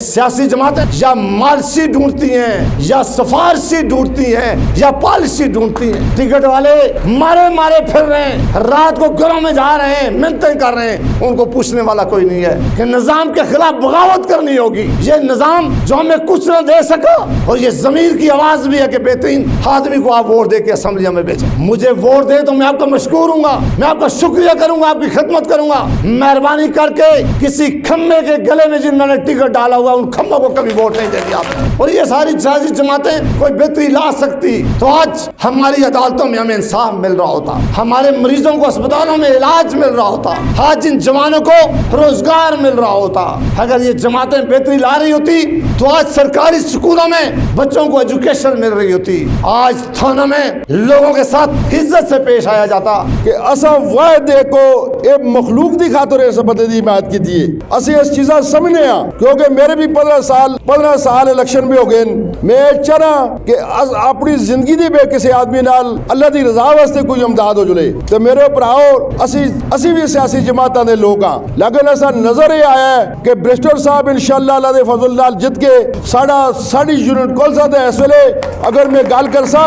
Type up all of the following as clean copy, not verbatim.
सियासी जमातें या मालसी ढूंढती हैं या सिफारशी ढूंढती हैं या पॉलिसी ढूंढती हैं। टिकट वाले मारे मारे फिर रहे हैं, रात को घरों में जा रहे हैं, मिन्नतें कर रहे हैं, उनको पूछने वाला कोई नहीं है कि निजाम के खिलाफ बगावत करनी होगी। ये निजाम जो हमें कुछ न दे सका, और ये जमीर की आवाज भी है कि बेहतरीन आदमी को आप वोट दे के असम्बलिया में भेजें। मुझे वोट दे तो मैं आपका मशकूर हूँ, मैं आपका शुक्रिया करूंगा, आपकी खिदमत करूंगा। मेहरबानी करके किसी खम्बे के गले में जिन्होंने टिकट डाला हुआ उन खम्बों को कभी वोट नहीं देंगे आप। और ये सारी सियासी जमातें कोई बेहतरी ला सकती तो आज हमारी अदालतों में हमें इंसाफ मिल रहा होता, हमारे मरीजों को अस्पतालों में इलाज मिल रहा होता, आज इन जवानों को रोजगार मिल रहा होता। अगर ये जमातें बेहतरी ला रही होती तो आज सरकारी स्कूलों में बच्चों को एजुकेशन मिल रही होती, आज थानों में लोगों के साथ इज्जत से पेश आया जाता। कि असा वायदे को एक मखलूक दी खातिर सबद दी हिमायत की दिए असी इस चीज़ा समझने आ, क्योंकि मेरे भी 15 साल इलेक्शन में हो गए। मैं चाहना कि अपनी जिंदगी दी बे किसी आदमी नाल अल्लाह दी रजा वास्ते कोई इमदाद हो जुले तो मेरे भराओ असी भी सियासी जमातां दे लोग हाँ, लेकिन ऐसा नजर ये आया है कि ब्रिस्टर साहब इंशाअल्लाह अल्लाह दे फजल नाल जित के साड़ी यूनिट कौलसा दे इस वेले अगर मैं गल करसा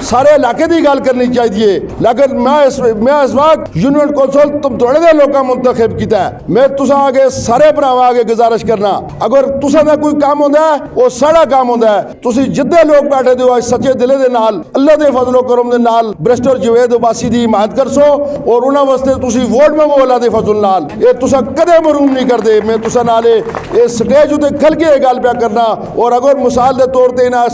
सारे इलाके की गल करनी चाहिए, लेकिन मैं इस वक्त यूनिट कौंसल तुम थोड़े दे लोग मुंतखब किया है। मैं तुसा आगे सारे भरावां आगे गुजारिश करना, अगर तुसा दा कोई काम होंदा है वो साड़ा काम होंदा है। तुसी जिद्दे लोग बैठे दे हो सच्चे दिले दे नाल अल्लाह दे फजलो करम दे नाल ब्रिस्टर जवेद अब्बासी दी हिमायत करसो और उन्हां वास्ते तुसी वोट मंगो अल्लाह दे फजल नाल। ये तुसा कदे महरूम नहीं करदे। मैं तुसा नाल ये स्टेज उते खल के गल पिया करना, और अगर मिसाल दे तौर ते ना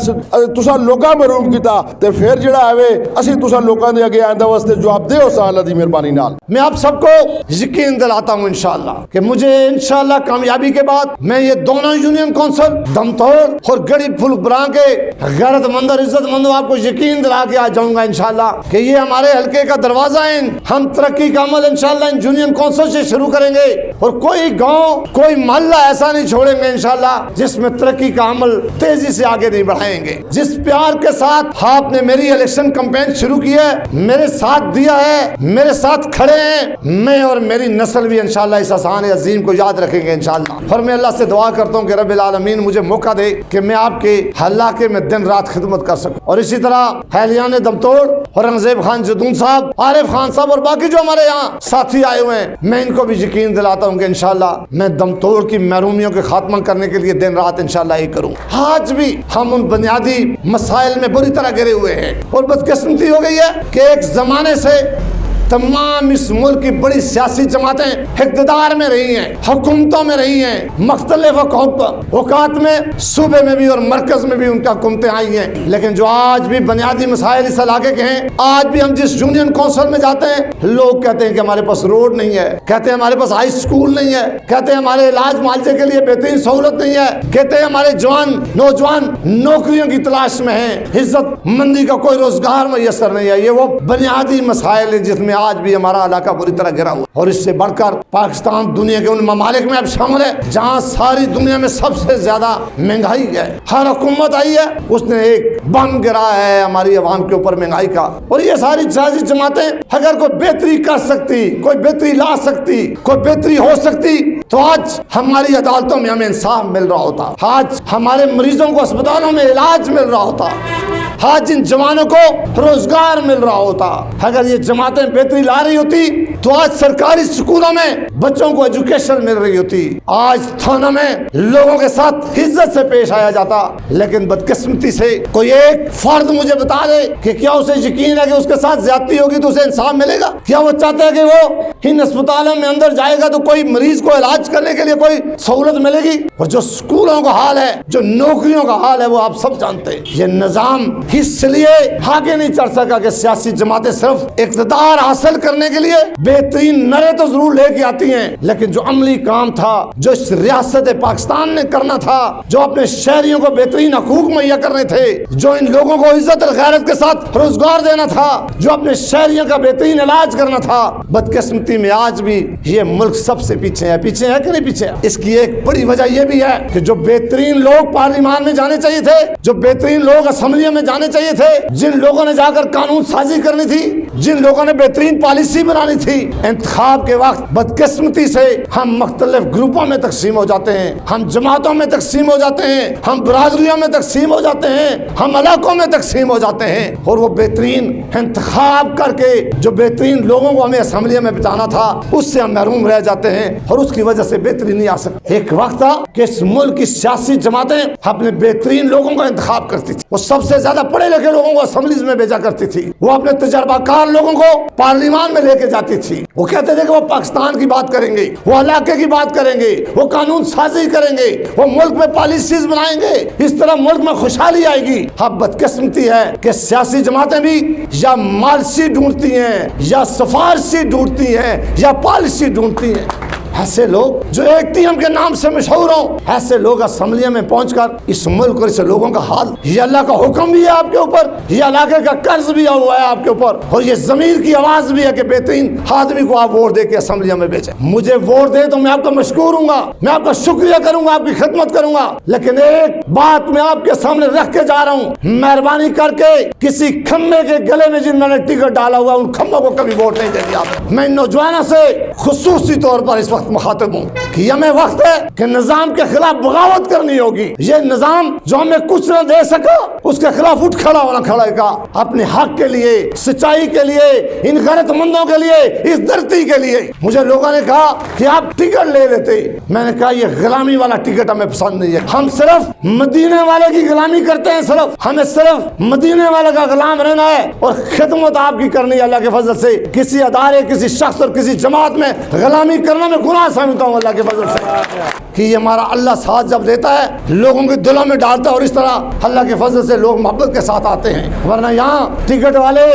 तुसा लोकां महरूम कीता ते फिर जिहड़ा आवे असी तुसा लोकां दे अगे आंदा वास्ते जवाब दे हो सा अल्लाह दी मेहरबानी नाल। मैं आप सबको यकीन दिलाता हूँ इंशाअल्लाह कि मुझे इंशाअल्लाह कामयाबी के बाद मैं ये दोनों यूनियन कौंसिल दमतोड़ और गड़ी फुलबरा के गैरतमंद और इज्जतमंदों आपको यकीन दिला के आ जाऊंगा इंशाअल्लाह कि ये हमारे हल्के का दरवाजा है। हम तरक्की का अमल इंशाअल्लाह इन यूनियन कौंसिल से शुरू करेंगे और कोई गाँव कोई मोहल्ला ऐसा नहीं छोड़ेंगे इंशाअल्लाह जिसमें तरक्की का अमल तेजी से आगे नहीं बढ़ाएंगे। जिस प्यार के साथ आपने मेरी इलेक्शन कैंपेन शुरू की है, मेरे साथ दिया है, मेरे साथ खड़े हैं, मैं और मेरी नस्ल भी इंशाअल्लाह इस आसान अजीम को याद रखेंगे इंशाअल्लाह। और मैं अल्लाह से दुआ करता हूँ कि रब्बिल आलमीन मुझे मौका दे कि मैं आपके हल्के में दिन रात खिदमत कर सकूं। और इसी तरह हैलियान दमतोड़ और रंगजेब खान जदून साहब, आरिफ खान साहब और बाकी जो हमारे यहाँ साथी आए हुए हैं, मैं इनको भी यकीन दिलाता हूँ कि इंशाअल्लाह मैं दमतोड़ की महरूमियों के खात्मा करने के लिए दिन रात इंशाअल्लाह ये करूँ। आज भी हम उन बुनियादी मसाइल में बुरी तरह गिरे हुए हैं और बदकिस्मती हो गई है कि एक जमाने से तमाम इस मुल्क की बड़ी सियासी जमातें इक़्तिदार में रही हैं, हुकूमतों में रही हैं, मुख्तलिफ औकात में सूबे में भी और मरकज में भी उनका हुकूमतें आई हैं। लेकिन जो आज भी बुनियादी मसाइल इस इलाके के हैं, आज भी हम जिस यूनियन कौंसिल में जाते हैं लोग कहते हैं कि हमारे पास रोड नहीं है, कहते हैं हमारे पास हाई स्कूल नहीं है, कहते हैं हमारे इलाज मुआवजे के लिए बेहतरीन सहूलत नहीं है, कहते हैं हमारे नौजवान नौकरियों की तलाश में हैं, इज्जत मंदी का कोई रोजगार मैसर नहीं है। ये वो बुनियादी मसाइल है जिसमें आज भी हमारा इलाका बुरी तरह गिरा हुआ। और इससे बढ़कर पाकिस्तान दुनिया के उन ममालिक में अब शामिल है जहां सारी दुनिया में सबसे ज्यादा महंगाई है। हर हुकूमत आई है उसने एक बम गिरा है हमारी अवाम के ऊपर महंगाई का। और ये सारी सियासी जमातें अगर कोई बेहतरी कर सकती, कोई बेहतरी ला सकती, कोई बेहतरी हो सकती तो आज हमारी अदालतों में हमें इंसाफ मिल रहा होता, आज हमारे मरीजों को अस्पतालों में इलाज मिल रहा होता, आज इन जवानों को रोजगार मिल रहा होता। अगर ये जमातें बेहतरी ला रही होती तो आज सरकारी स्कूलों में बच्चों को एजुकेशन मिल रही होती, आज थानों में लोगों के साथ इज्जत से पेश आया जाता। लेकिन बदकिस्मती से कोई एक फर्द मुझे बता दे कि क्या उसे यकीन है कि उसके साथ ज्यादती होगी तो उसे इंसाफ मिलेगा? क्या वो चाहता है कि वो इन अस्पतालों में अंदर जाएगा तो कोई मरीज को इलाज करने के लिए कोई सहूलत मिलेगी? और जो स्कूलों का हाल है, जो नौकरियों का हाल है, वो आप सब जानते हैं। ये निजाम इसलिए आगे नहीं चढ़ सका कि सियासी जमातें सिर्फ इक़्तिदार हासिल करने के लिए बेहतरीन नरे तो जरूर लेके आती हैं, लेकिन जो अमली काम था, जो इस रियासत पाकिस्तान ने करना था, जो अपने शहरियों को बेहतरीन हकूक मुहैया करने थे, जो इन लोगों को इज्जत और गैरत के साथ रोजगार देना था, जो अपने शहरियों का बेहतरीन इलाज करना था, बदकिस्मती में आज भी ये मुल्क सबसे पीछे है। पीछे है कि नहीं पीछे? इसकी एक बड़ी वजह यह भी है कि जो बेहतरीन लोग पार्लियामान में जाने चाहिए थे, जो बेहतरीन लोग असम्बलियों में जाने चाहिए थे, जिन लोगों ने जाकर कानून साजी करनी थी, जिन लोगों ने बेहतरीन पॉलिसी बनानी थी, इंतखाब के वक्त बदकिस्मती से हम मुख्तलिफ ग्रुपों में तकसीम हो जाते हैं, हम जमातों में तकसीम हो जाते हैं, हम बरादरियों में तकसीम हो जाते हैं, हम इलाकों में तकसीम हो जाते हैं, और वो बेहतरीन इंतखाब करके जो बेहतरीन लोगों को हमें असम्बली में बिताना था उससे हम महरूम रह जाते हैं, और उसकी वजह से बेहतरीन नहीं आ सकती। एक वक्त था कि इस मुल्क की सियासी जमातें अपने बेहतरीन लोगों का इंतखाब करती थी, वो सबसे ज्यादा पढ़े लिखे लोगों को असम्बलीज में भेजा करती थी, वो अपने तजर्बाकार लोगों को पार्लियामान में लेके जाती थी, वो कहते थे कि वो पाकिस्तान की बात करेंगे, वो इलाके की बात करेंगे, वो कानून साजी करेंगे, वो मुल्क में पॉलिसीज बनाएंगे, इस तरह मुल्क में खुशहाली आएगी। अब बदकिस्मती है कि सियासी जमातें भी या मालसी ढूंढती हैं, या सिफारशी ढूंढती हैं, या पॉलिसी ढूंढती हैं। ऐसे लोग जो ATM के नाम से मशहूर हो, ऐसे लोग असम्बलियों में पहुंचकर इस मुल्क और इस लोगों का हाल, ये अल्लाह का हुक्म भी है आपके ऊपर, ये इलाके का कर्ज भी हुआ है आपके ऊपर, और ये ज़मीर की आवाज़ भी है कि बेहतरीन आदमी को आप वोट दे के असम्बलियों में भेजें। मुझे वोट दे तो मैं आपका मशकूर हूँगा, मैं आपका शुक्रिया करूँगा, आपकी खिदमत करूँगा, लेकिन एक बात मैं आपके सामने रख के जा रहा हूँ, मेहरबानी करके किसी खम्बे के गले में जिन्होंने टिकट डाला हुआ उन खम्बों को कभी वोट नहीं देंगे आप। मैं नौजवानों से खुसूसी तौर पर इस वक्त मुखातिब हूँ कि हमें वक्त है कि निजाम के खिलाफ बगावत करनी होगी। ये निजाम जो हमें कुछ न दे सका उसके खिलाफ उठ खड़ा होना खड़ेगा, अपने हक के लिए, सच्चाई के लिए, इन गैरतमंदों के लिए, इस धरती के लिए। मुझे लोगों ने कहा कि आप टिकट ले लेते, मैंने कहा ये गुलामी वाला टिकट हमें पसंद नहीं है, हम सिर्फ मदीने वाले की गुलामी करते हैं, सिर्फ हमें सिर्फ मदीने वाले का गुलाम रहना है और खिदमत आपकी करनी है। अल्लाह के फजल से किसी अदारे, किसी शख्स और किसी जमात में गुलामी करना मैं गुनाह समझता हूँ अल्लाह के फजल से, कि ये हमारा अल्लाह साथ जब देता है लोगों के दिलों में डालता है, और इस तरह अल्लाह के फजल से लोग मोहब्बत के साथ आते हैं। वरना यहाँ टिकट वाले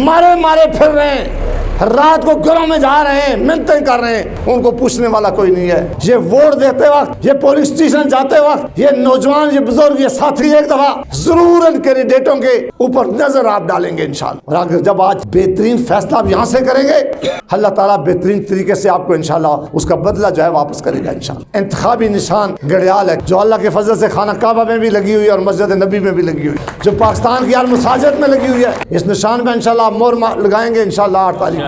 मारे मारे फिर रहे हैं, रात को घरों में जा रहे हैं, मिन्नतें कर रहे हैं, उनको पूछने वाला कोई नहीं है। ये वोट देते वक्त, ये पुलिस स्टेशन जाते वक्त, ये नौजवान, ये बुजुर्ग, ये साथी एक दफा जरूर इन कैंडिडेटों के ऊपर नजर आप डालेंगे इंशाल्लाह। और अगर जब आज बेहतरीन फैसला आप यहाँ से करेंगे, अल्लाह ताला बेहतरीन तरीके से आपको इंशाल्लाह उसका बदला जो है वापस करेगा इंशाल्लाह। इंतखाबी निशान घड़ियाल है जो अल्लाह के फजल से खाना काबा में भी लगी हुई है और मस्जिद नबी में भी लगी हुई है, जो पाकिस्तान की हर मसाजिद में लगी हुई है। इस निशान में इंशाल्लाह मोहर लगाएंगे इंशाल्लाह 8 तारीख।